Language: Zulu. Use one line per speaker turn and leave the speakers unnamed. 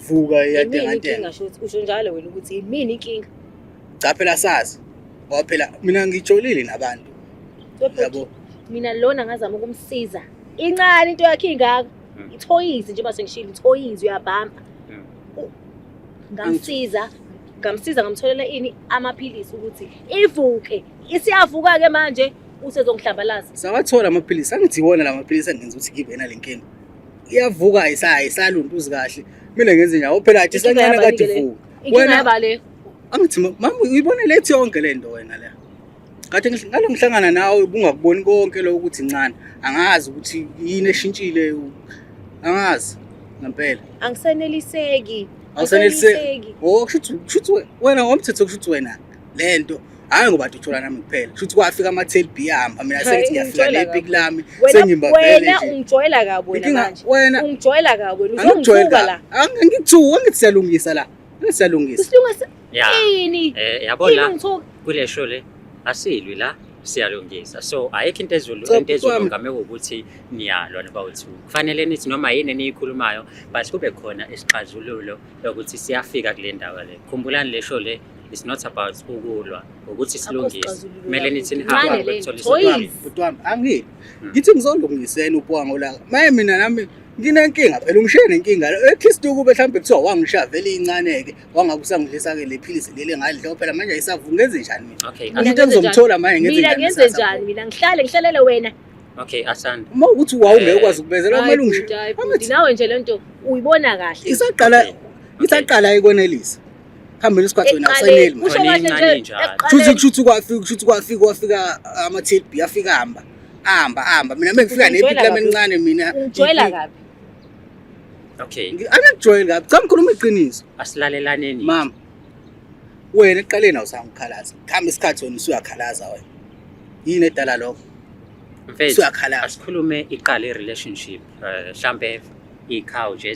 vuka yade
Yini
ngantela.
inkinga shothi usho njalo wena ukuthi yini inkinga?
Cha phela sazi. Ngoba phela mina ngijolile nabantu. Yabo.
Mina lona ngazama ukumsiza. Incane into yakhe ingaka. Ithoyizi nje base ngishilo ithoyizi uyabhamba. Ngamsiza ngamtholela ini amaphilisi ukuthi ivuke. Isiyavuka ke manje usezongihlambalaza.
Sawathola amaphilisi angithi wona lamaphilisi angenza ukuthi ngibe nalenkinga. Iyavuka ayisaluntuzi kahle. Mina ngenze nyawo phela athi sancane kade ivuka.
Inkinga yaba le.
Angithi mama uyibona lethi yonke le nto wena la. Kade ngalo ngihlangana nawe ubungakuboni konke lo ukuthi incane. Angazi ukuthi yini eshintshile. Angazi ngempela.
Angiseneliseki.
Awuseneliseki. Oh kushuthi wena ngomthetho kushuthi wena lento hayi ngoba uthola nami kuphela. Kushuthi kwafika ama-tail B ahamba mina sengithi ngiyafika lebig lami sengimba vele
wena ungijoyela kabi wena manje.
Wena
ungijoyela kabi wena uzongithuka la.
Angithuka ngithi siyalungisa la. Siyalungisa.
Silungisa ini?
Yabo la kule show le asilwi la siyalungisa. So ayikho into ezulu ngameko ukuthi niyalwa nabawethu. Kufanele nithi noma yini eniyikhulumayo but kube khona isixazululo ukuthi siyafika kule ndawo le. Khumbulani le show le it's not about ukulwa ukuthi silungise. Kumele nithi nihamba ukuthola
Bhuti wami angini. Ngithi ngizolungisena ubwango la. Maye mina nami nginenkinga phela umshaya nenkinga ekhisti ukube mhlambe kuthiwa wangishaya vele incane ke wangakusangidlisa ke lephilisi leli ngadla phela manje ayisavuki ngenze njani mina.
Okay.
Into engizomthola manje ngenze njani?
Mina ngenze njani? Mina ngihlalele wena.
Okay, Asanda.
Uma ukuthi wawungeke ukwazi ukubezela umalungisha.
Bhuti nawe nje lento uyibona kahle.
Isaqala ayikwenelisa. Khambela isikhathi wena awusaneli
Usho kahle nje.
Kushuthi kwafika ama-tail B afika hamba mina mengifika nepik lami encane mina
ungijoyela kabi.
Okay.
Angikujoyeli kabi cha ngikhuluma iqiniso.
Asilalelaneni.
Mama wena eqaleni awusangikhalaza. Khamba isikhathi wena usuyakhalaza wena. Yini edala lokho?
Mfethu asikhulume iqala i relationship mhlambe ikhawu nje